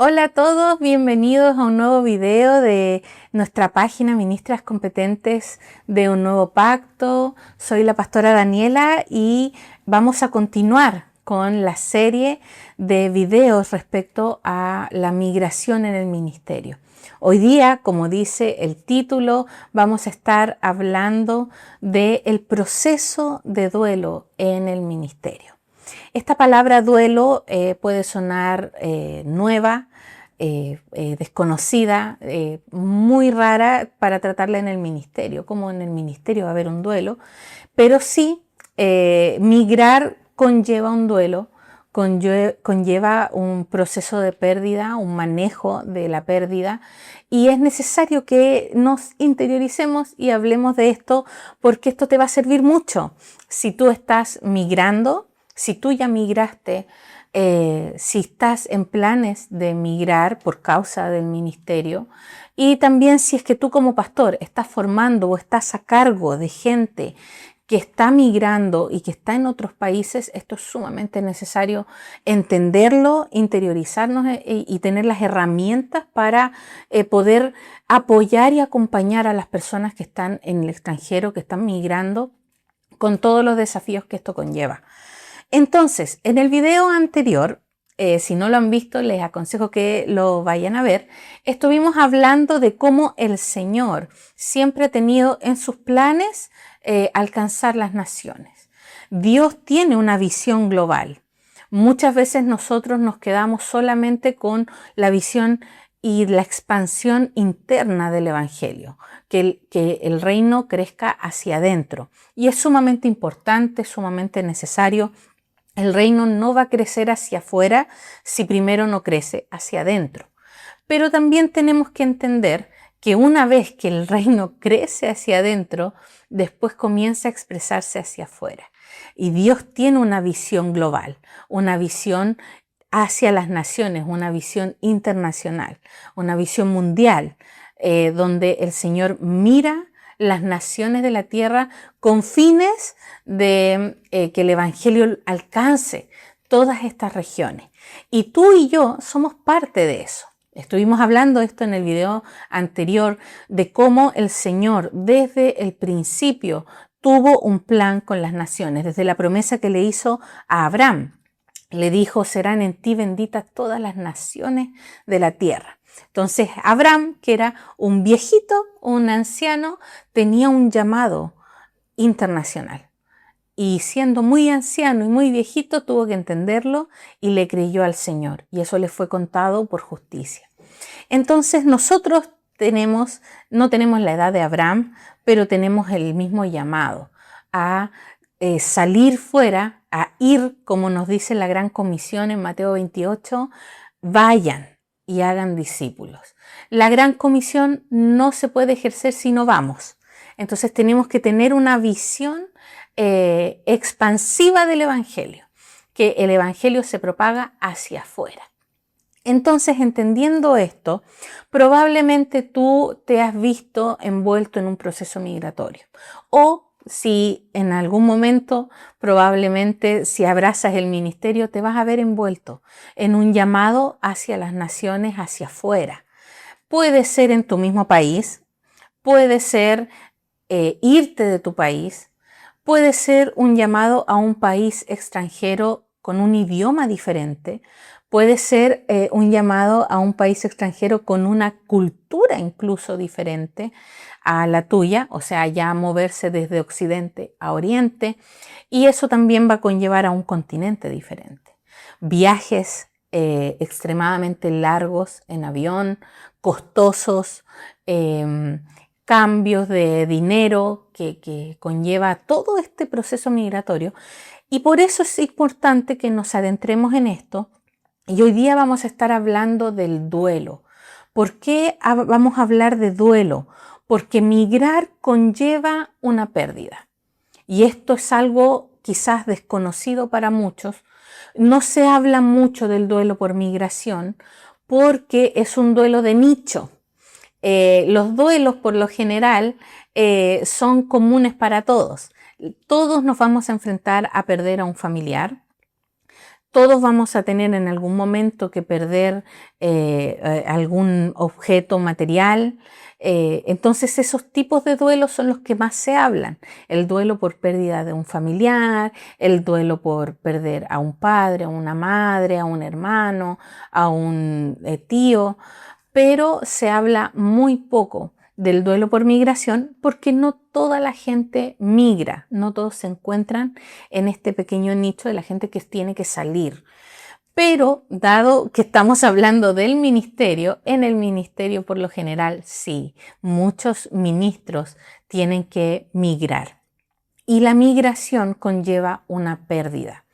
Hola a todos, bienvenidos a un nuevo video de nuestra página Ministras Competentes de un Nuevo Pacto. Soy la pastora Daniela y vamos a continuar con la serie de videos respecto a la migración en el ministerio. Hoy día, como dice el título, vamos a estar hablando del proceso de duelo en el ministerio. Esta palabra duelo puede sonar nueva, desconocida, muy rara para tratarla en el ministerio. Como en el ministerio va a haber un duelo, pero sí, migrar conlleva un duelo, conlleva un proceso de pérdida, un manejo de la pérdida, y es necesario que nos interioricemos y hablemos de esto, porque esto te va a servir mucho. Si tú estás migrando, si tú ya migraste, si estás en planes de migrar por causa del ministerio, y también si es que tú como pastor estás formando o estás a cargo de gente que está migrando y que está en otros países, esto es sumamente necesario entenderlo, interiorizarnos y tener las herramientas para poder apoyar y acompañar a las personas que están en el extranjero, que están migrando, con todos los desafíos que esto conlleva. Entonces, en el video anterior, si no lo han visto, les aconsejo que lo vayan a ver. Estuvimos hablando de cómo el Señor siempre ha tenido en sus planes alcanzar las naciones. Dios tiene una visión global. Muchas veces nosotros nos quedamos solamente con la visión y la expansión interna del Evangelio, que el reino crezca hacia adentro. Y es sumamente importante, sumamente necesario. El reino no va a crecer hacia afuera si primero no crece hacia adentro. Pero también tenemos que entender que una vez que el reino crece hacia adentro, después comienza a expresarse hacia afuera. Y Dios tiene una visión global, una visión hacia las naciones, una visión internacional, una visión mundial, donde el Señor mira las naciones de la tierra con fines de que el Evangelio alcance todas estas regiones. Y tú y yo somos parte de eso. Estuvimos hablando esto en el video anterior de cómo el Señor desde el principio tuvo un plan con las naciones, desde la promesa que le hizo a Abraham. Le dijo, serán en ti benditas todas las naciones de la tierra. Entonces Abraham, que era un viejito, un anciano, tenía un llamado internacional. Y siendo muy anciano y muy viejito, tuvo que entenderlo y le creyó al Señor. Y eso le fue contado por justicia. Entonces nosotros no tenemos la edad de Abraham, pero tenemos el mismo llamado a salir fuera, a ir, como nos dice la Gran Comisión en Mateo 28, vayan y hagan discípulos. La Gran Comisión no se puede ejercer si no vamos. Entonces tenemos que tener una visión expansiva del Evangelio, que el Evangelio se propaga hacia afuera. Entonces, entendiendo esto, probablemente tú te has visto envuelto en un proceso migratorio. O si en algún momento, probablemente si abrazas el ministerio, te vas a ver envuelto en un llamado hacia las naciones, hacia afuera. Puede ser en tu mismo país, puede ser irte de tu país, puede ser un llamado a un país extranjero con un idioma diferente, puede ser un llamado a un país extranjero con una cultura incluso diferente a la tuya, o sea, ya moverse desde Occidente a Oriente, y eso también va a conllevar a un continente diferente. Viajes extremadamente largos en avión, costosos, cambios de dinero que conlleva todo este proceso migratorio. Y por eso es importante que nos adentremos en esto. Y hoy día vamos a estar hablando del duelo. ¿Por qué vamos a hablar de duelo? Porque migrar conlleva una pérdida. Y esto es algo quizás desconocido para muchos. No se habla mucho del duelo por migración porque es un duelo de nicho. Los duelos por lo general son comunes para todos. Todos nos vamos a enfrentar a perder a un familiar. Todos vamos a tener en algún momento que perder algún objeto material. Entonces esos tipos de duelos son los que más se hablan. El duelo por pérdida de un familiar, el duelo por perder a un padre, a una madre, a un hermano, a un tío, pero se habla muy poco del duelo por migración porque no toda la gente migra, no todos se encuentran en este pequeño nicho de la gente que tiene que salir. Pero dado que estamos hablando del ministerio, en el ministerio por lo general sí, muchos ministros tienen que migrar y la migración conlleva una pérdida.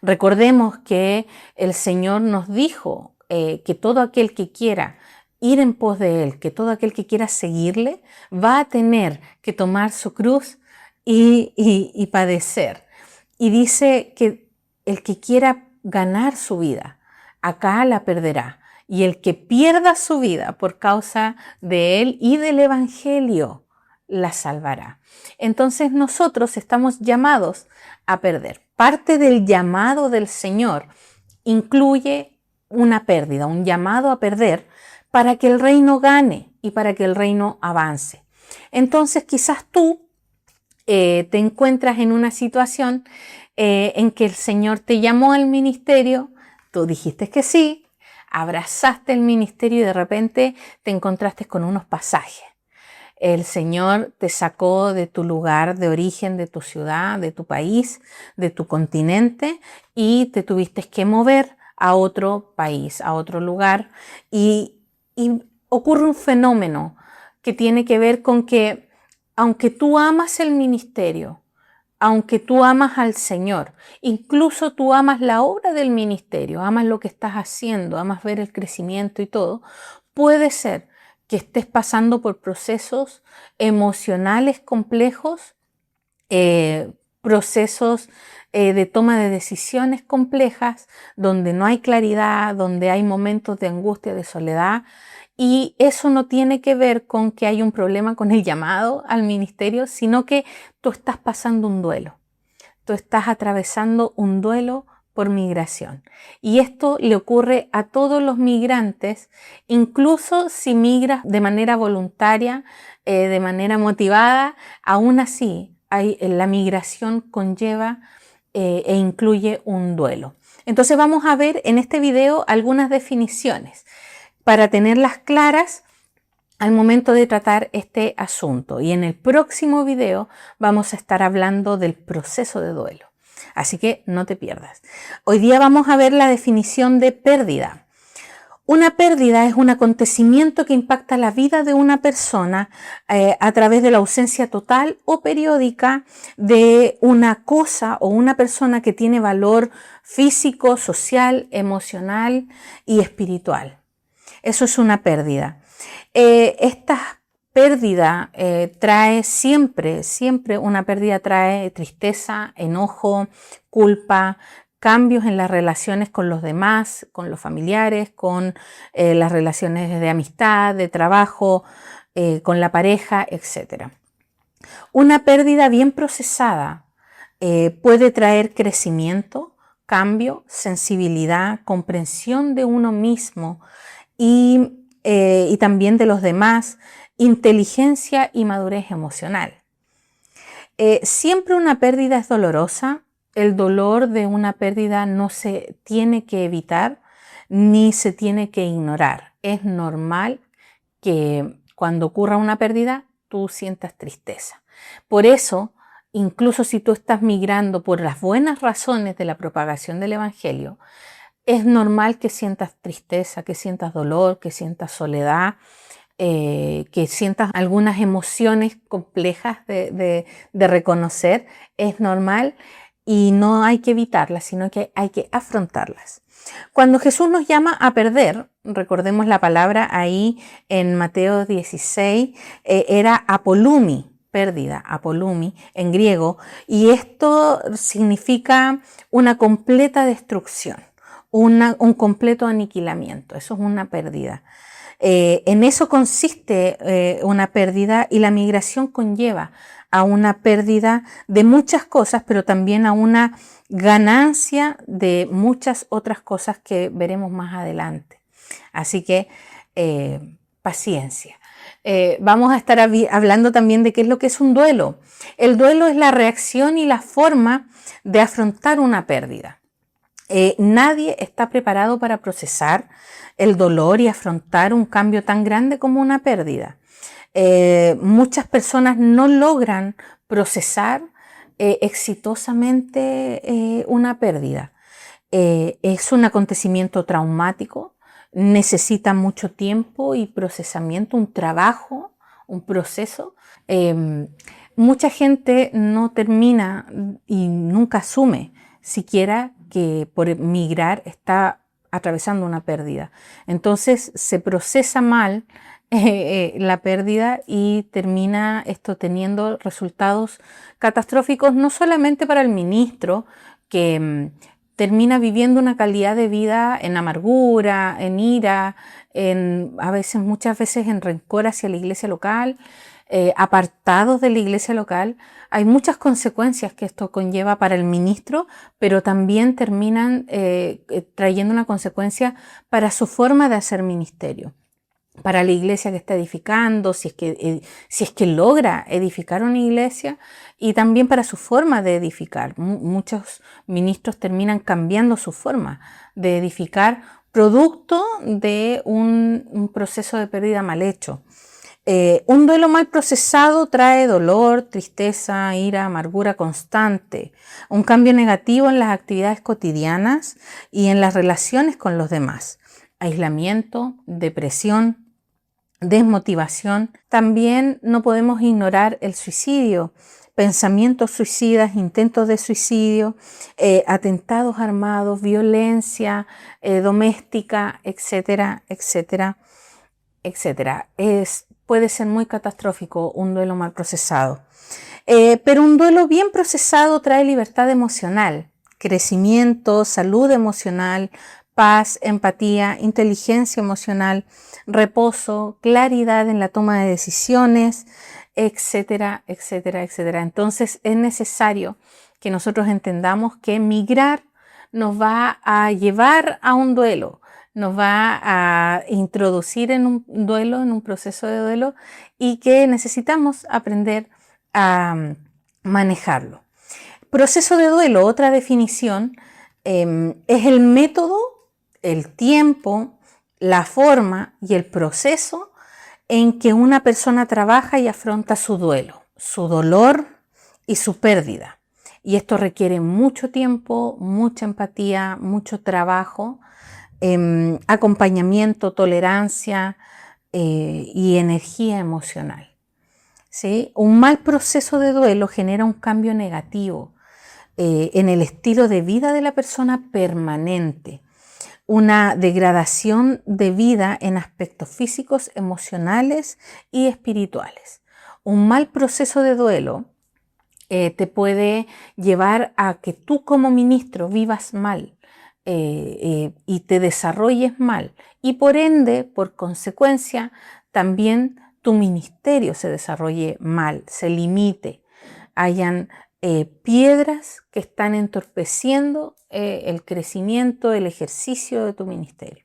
Recordemos que el Señor nos dijo que todo aquel que quiera ir en pos de Él, que todo aquel que quiera seguirle, va a tener que tomar su cruz y padecer. Y dice que el que quiera ganar su vida, acá la perderá. Y el que pierda su vida por causa de Él y del Evangelio, la salvará. Entonces nosotros estamos llamados a perder. Parte del llamado del Señor incluye una pérdida, un llamado a perder para que el reino gane y para que el reino avance. Entonces quizás tú te encuentras en una situación en que el Señor te llamó al ministerio, tú dijiste que sí, abrazaste el ministerio y de repente te encontraste con unos pasajes. El Señor te sacó de tu lugar de origen, de tu ciudad, de tu país, de tu continente y te tuviste que mover a otro país, a otro lugar y ocurre un fenómeno que tiene que ver con que aunque tú amas el ministerio, aunque tú amas al Señor, incluso tú amas la obra del ministerio, amas lo que estás haciendo, amas ver el crecimiento y todo, puede ser que estés pasando por procesos emocionales complejos, procesos de toma de decisiones complejas, donde no hay claridad, donde hay momentos de angustia, de soledad, y eso no tiene que ver con que hay un problema con el llamado al ministerio, sino que tú estás pasando un duelo, tú estás atravesando un duelo por migración. Y esto le ocurre a todos los migrantes, incluso si migras de manera voluntaria, de manera motivada, aún así la migración conlleva e incluye un duelo. Entonces vamos a ver en este video algunas definiciones para tenerlas claras al momento de tratar este asunto. Y en el próximo video vamos a estar hablando del proceso de duelo. Así que no te pierdas. Hoy día vamos a ver la definición de pérdida. Una pérdida es un acontecimiento que impacta la vida de una persona a través de la ausencia total o periódica de una cosa o una persona que tiene valor físico, social, emocional y espiritual. Eso es una pérdida. Esta pérdida trae siempre una pérdida trae tristeza, enojo, culpa, cambios en las relaciones con los demás, con los familiares, con las relaciones de amistad, de trabajo, con la pareja, etc. Una pérdida bien procesada puede traer crecimiento, cambio, sensibilidad, comprensión de uno mismo y también de los demás, inteligencia y madurez emocional. Siempre una pérdida es dolorosa. El dolor de una pérdida no se tiene que evitar ni se tiene que ignorar. Es normal que cuando ocurra una pérdida tú sientas tristeza. Por eso, incluso si tú estás migrando por las buenas razones de la propagación del Evangelio, es normal que sientas tristeza, que sientas dolor, que sientas soledad, que sientas algunas emociones complejas de reconocer. Es normal y no hay que evitarlas, sino que hay que afrontarlas. Cuando Jesús nos llama a perder, recordemos la palabra ahí en Mateo 16, era apolumi, pérdida, apolumi en griego, y esto significa una completa destrucción. Un completo aniquilamiento, eso es una pérdida. En eso consiste una pérdida, y la migración conlleva a una pérdida de muchas cosas, pero también a una ganancia de muchas otras cosas que veremos más adelante. Así que paciencia. Vamos a estar hablando también de qué es lo que es un duelo. El duelo es la reacción y la forma de afrontar una pérdida. Nadie está preparado para procesar el dolor y afrontar un cambio tan grande como una pérdida. Muchas personas no logran procesar exitosamente una pérdida. Es un acontecimiento traumático, necesita mucho tiempo y procesamiento, un trabajo, un proceso. Mucha gente no termina y nunca asume siquiera que por migrar está atravesando una pérdida. Entonces se procesa mal la pérdida y termina esto teniendo resultados catastróficos, no solamente para el ministro, que termina viviendo una calidad de vida en amargura, en ira, muchas veces en rencor hacia la iglesia local, apartados de la iglesia local. Hay muchas consecuencias que esto conlleva para el ministro, pero también terminan trayendo una consecuencia para su forma de hacer ministerio, para la iglesia que está edificando, si es que logra edificar una iglesia, y también para su forma de edificar. Muchos ministros terminan cambiando su forma de edificar producto de un proceso de pérdida mal hecho. Un duelo mal procesado trae dolor, tristeza, ira, amargura constante, un cambio negativo en las actividades cotidianas y en las relaciones con los demás, aislamiento, depresión, desmotivación. También no podemos ignorar el suicidio, pensamientos suicidas, intentos de suicidio, atentados armados, violencia doméstica, etcétera, etcétera, etcétera. Puede ser muy catastrófico un duelo mal procesado. Pero un duelo bien procesado trae libertad emocional, crecimiento, salud emocional, paz, empatía, inteligencia emocional, reposo, claridad en la toma de decisiones, etcétera, etcétera, etcétera. Entonces es necesario que nosotros entendamos que migrar nos va a llevar a un duelo, nos va a introducir en un duelo, en un proceso de duelo, y que necesitamos aprender a manejarlo. Proceso de duelo, otra definición, es el método, el tiempo, la forma y el proceso en que una persona trabaja y afronta su duelo, su dolor y su pérdida. Y esto requiere mucho tiempo, mucha empatía, mucho trabajo, acompañamiento, tolerancia y energía emocional. ¿Sí? Un mal proceso de duelo genera un cambio negativo en el estilo de vida de la persona permanente, una degradación de vida en aspectos físicos, emocionales y espirituales. Un mal proceso de duelo te puede llevar a que tú como ministro vivas mal y te desarrolles mal, y por ende, por consecuencia, también tu ministerio se desarrolle mal, se limite, hayan piedras que están entorpeciendo el crecimiento, el ejercicio de tu ministerio.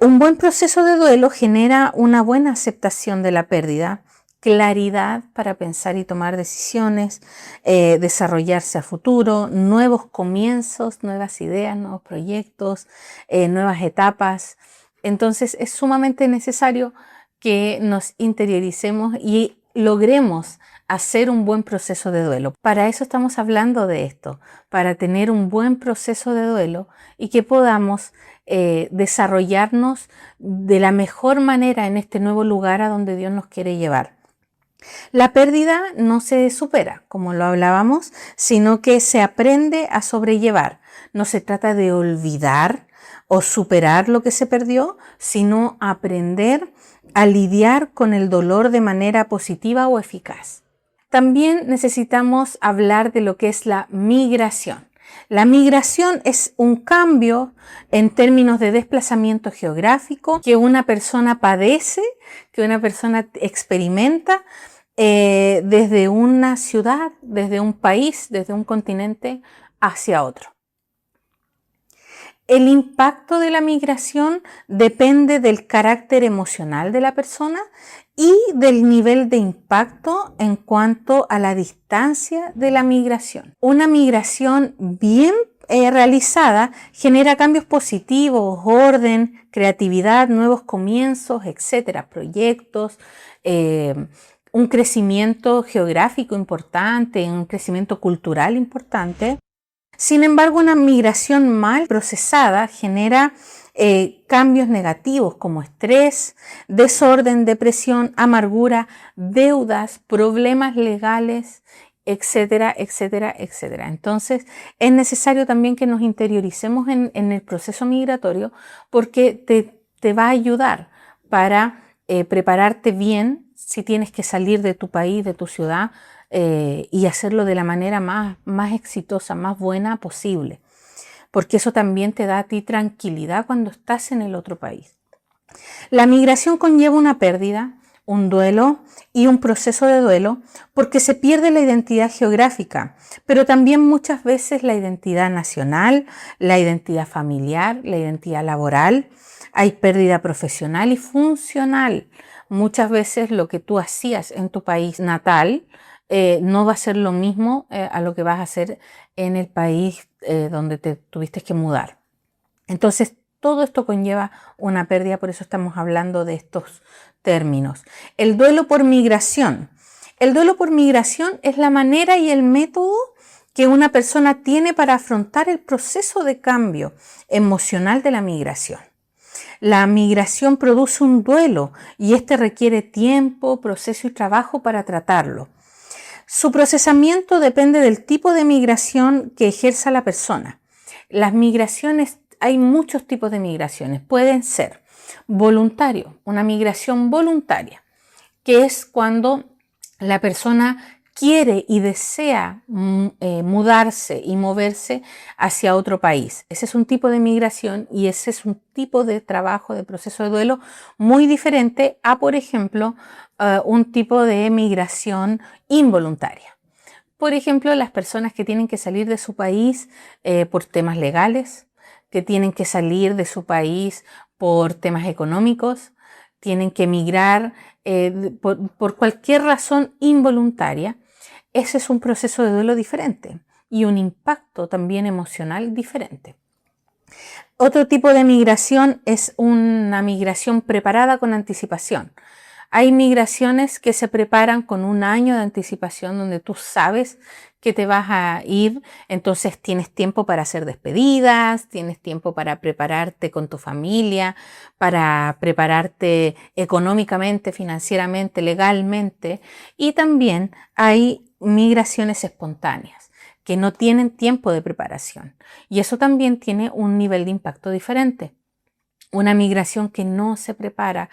Un buen proceso de duelo genera una buena aceptación de la pérdida, claridad para pensar y tomar decisiones, desarrollarse a futuro, nuevos comienzos, nuevas ideas, nuevos proyectos, nuevas etapas. Entonces es sumamente necesario que nos interioricemos y logremos hacer un buen proceso de duelo. Para eso estamos hablando de esto, para tener un buen proceso de duelo y que podamos desarrollarnos de la mejor manera en este nuevo lugar a donde Dios nos quiere llevar. La pérdida no se supera, como lo hablábamos, sino que se aprende a sobrellevar. No se trata de olvidar o superar lo que se perdió, sino aprender a lidiar con el dolor de manera positiva o eficaz. También necesitamos hablar de lo que es la migración. La migración es un cambio en términos de desplazamiento geográfico que una persona padece, que una persona experimenta desde una ciudad, desde un país, desde un continente hacia otro. El impacto de la migración depende del carácter emocional de la persona y del nivel de impacto en cuanto a la distancia de la migración. Una migración bien realizada genera cambios positivos, orden, creatividad, nuevos comienzos, etcétera, proyectos, un crecimiento geográfico importante, un crecimiento cultural importante. Sin embargo, una migración mal procesada genera cambios negativos como estrés, desorden, depresión, amargura, deudas, problemas legales, etcétera, etcétera, etcétera. Entonces, es necesario también que nos interioricemos en el proceso migratorio porque te va a ayudar para prepararte bien si tienes que salir de tu país, de tu ciudad, y hacerlo de la manera más exitosa, más buena posible, porque eso también te da a ti tranquilidad cuando estás en el otro país. La migración conlleva una pérdida, un duelo y un proceso de duelo porque se pierde la identidad geográfica, pero también muchas veces la identidad nacional, la identidad familiar, la identidad laboral. Hay pérdida profesional y funcional. Muchas veces lo que tú hacías en tu país natal no va a ser lo mismo a lo que vas a hacer en el país donde te tuviste que mudar. Entonces, todo esto conlleva una pérdida, por eso estamos hablando de estos términos. El duelo por migración. El duelo por migración es la manera y el método que una persona tiene para afrontar el proceso de cambio emocional de la migración. La migración produce un duelo y este requiere tiempo, proceso y trabajo para tratarlo. Su procesamiento depende del tipo de migración que ejerza la persona. Las migraciones, hay muchos tipos de migraciones. Pueden ser voluntario, una migración voluntaria, que es cuando la persona quiere y desea mudarse y moverse hacia otro país. Ese es un tipo de migración y ese es un tipo de trabajo, de proceso de duelo muy diferente a, por ejemplo, un tipo de migración involuntaria. Por ejemplo, las personas que tienen que salir de su país por temas legales, que tienen que salir de su país por temas económicos, tienen que emigrar por cualquier razón involuntaria. Ese es un proceso de duelo diferente y un impacto también emocional diferente. Otro tipo de migración es una migración preparada con anticipación. Hay migraciones que se preparan con un año de anticipación donde tú sabes que te vas a ir, entonces tienes tiempo para hacer despedidas, tienes tiempo para prepararte con tu familia, para prepararte económicamente, financieramente, legalmente, y también hay migraciones espontáneas que no tienen tiempo de preparación y eso también tiene un nivel de impacto diferente. Una migración que no se prepara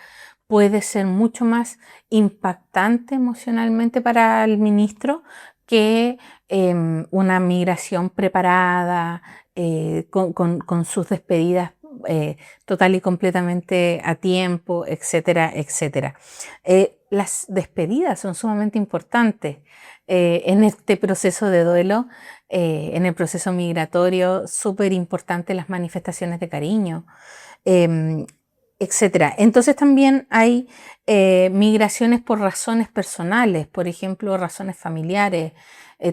puede ser mucho más impactante emocionalmente para el ministro que una migración preparada con sus despedidas total y completamente a tiempo, etcétera, etcétera. Las despedidas son sumamente importantes en este proceso de duelo, en el proceso migratorio, súper importantes las manifestaciones de cariño, etcétera. Entonces también hay migraciones por razones personales, por ejemplo, razones familiares,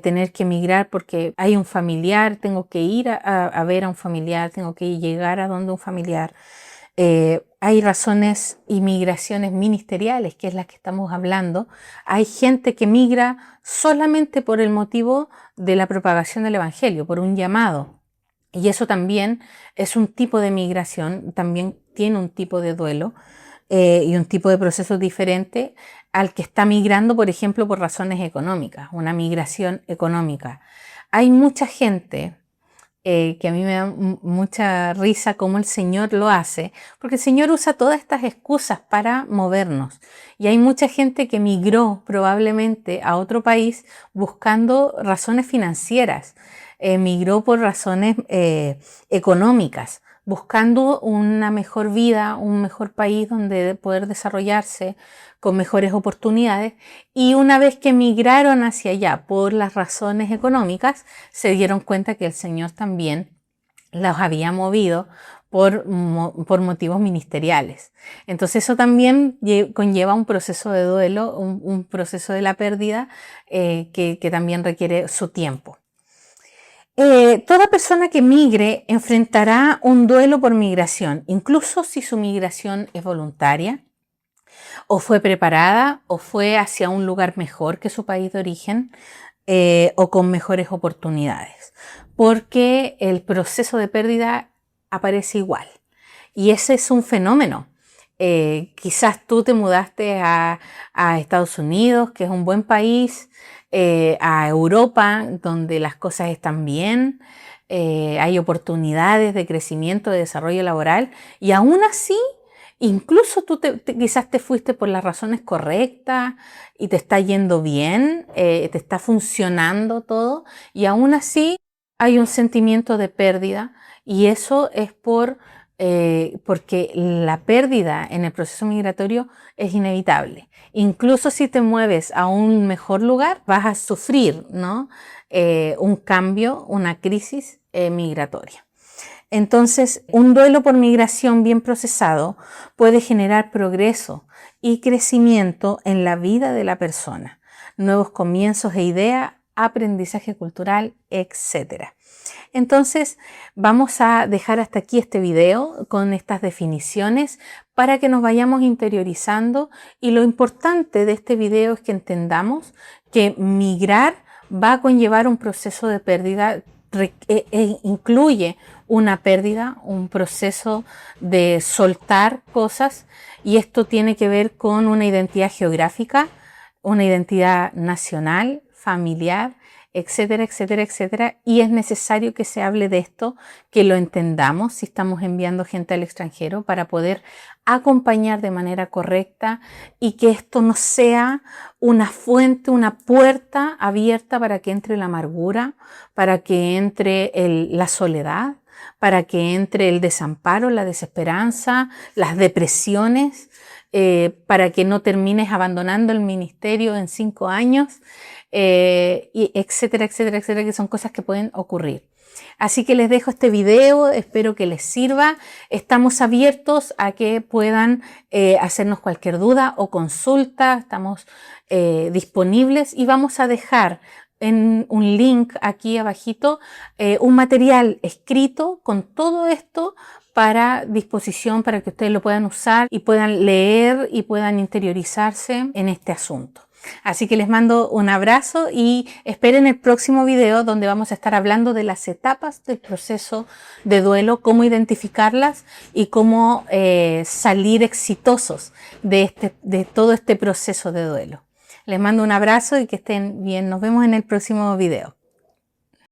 tener que emigrar porque hay un familiar, tengo que ir a ver a un familiar, tengo que llegar a donde un familiar. Hay razones y migraciones ministeriales, que es la que estamos hablando. Hay gente que migra solamente por el motivo de la propagación del evangelio, por un llamado. Y eso también es un tipo de migración, también tiene un tipo de duelo y un tipo de proceso diferente al que está migrando, por ejemplo, por razones económicas, una migración económica. Hay mucha gente que a mí me da mucha risa cómo el Señor lo hace, porque el Señor usa todas estas excusas para movernos. Y hay mucha gente que migró probablemente a otro país buscando razones financieras. emigró por razones económicas, buscando una mejor vida, un mejor país donde poder desarrollarse con mejores oportunidades, y una vez que emigraron hacia allá por las razones económicas, se dieron cuenta que el Señor también los había movido por motivos ministeriales. Entonces eso también conlleva un proceso de duelo, un proceso de la pérdida que también requiere su tiempo. Toda persona que migre enfrentará un duelo por migración, incluso si su migración es voluntaria, o fue preparada, o fue hacia un lugar mejor que su país de origen, o con mejores oportunidades, porque el proceso de pérdida aparece igual. Y ese es un fenómeno. Quizás tú te mudaste a Estados Unidos, que es un buen país, a Europa, donde las cosas están bien, hay oportunidades de crecimiento, de desarrollo laboral, y aún así, incluso tú quizás te fuiste por las razones correctas y te está yendo bien, te está funcionando todo, y aún así hay un sentimiento de pérdida, y eso es porque la pérdida en el proceso migratorio es inevitable. Incluso si te mueves a un mejor lugar, vas a sufrir, ¿no? Un cambio, una crisis migratoria. Entonces, un duelo por migración bien procesado puede generar progreso y crecimiento en la vida de la persona, nuevos comienzos e ideas, aprendizaje cultural, etc. Entonces, vamos a dejar hasta aquí este video con estas definiciones para que nos vayamos interiorizando, y lo importante de este video es que entendamos que migrar va a conllevar un proceso de pérdida, incluye una pérdida, un proceso de soltar cosas, y esto tiene que ver con una identidad geográfica, una identidad nacional, familiar, etcétera, etcétera, etcétera, y es necesario que se hable de esto, que lo entendamos si estamos enviando gente al extranjero, para poder acompañar de manera correcta, y que esto no sea una fuente, una puerta abierta para que entre la amargura, para que entre la soledad, para que entre el desamparo, la desesperanza, las depresiones, para que no termines abandonando el ministerio en 5 años, y etcétera, etcétera, etcétera, que son cosas que pueden ocurrir. Así que les dejo este video, espero que les sirva. Estamos abiertos a que puedan hacernos cualquier duda o consulta, estamos disponibles, y vamos a dejar en un link aquí abajito un material escrito con todo esto para disposición, para que ustedes lo puedan usar y puedan leer y puedan interiorizarse en este asunto. Así que les mando un abrazo y esperen el próximo video, donde vamos a estar hablando de las etapas del proceso de duelo, cómo identificarlas y cómo salir exitosos de todo este proceso de duelo. Les mando un abrazo y que estén bien. Nos vemos en el próximo video.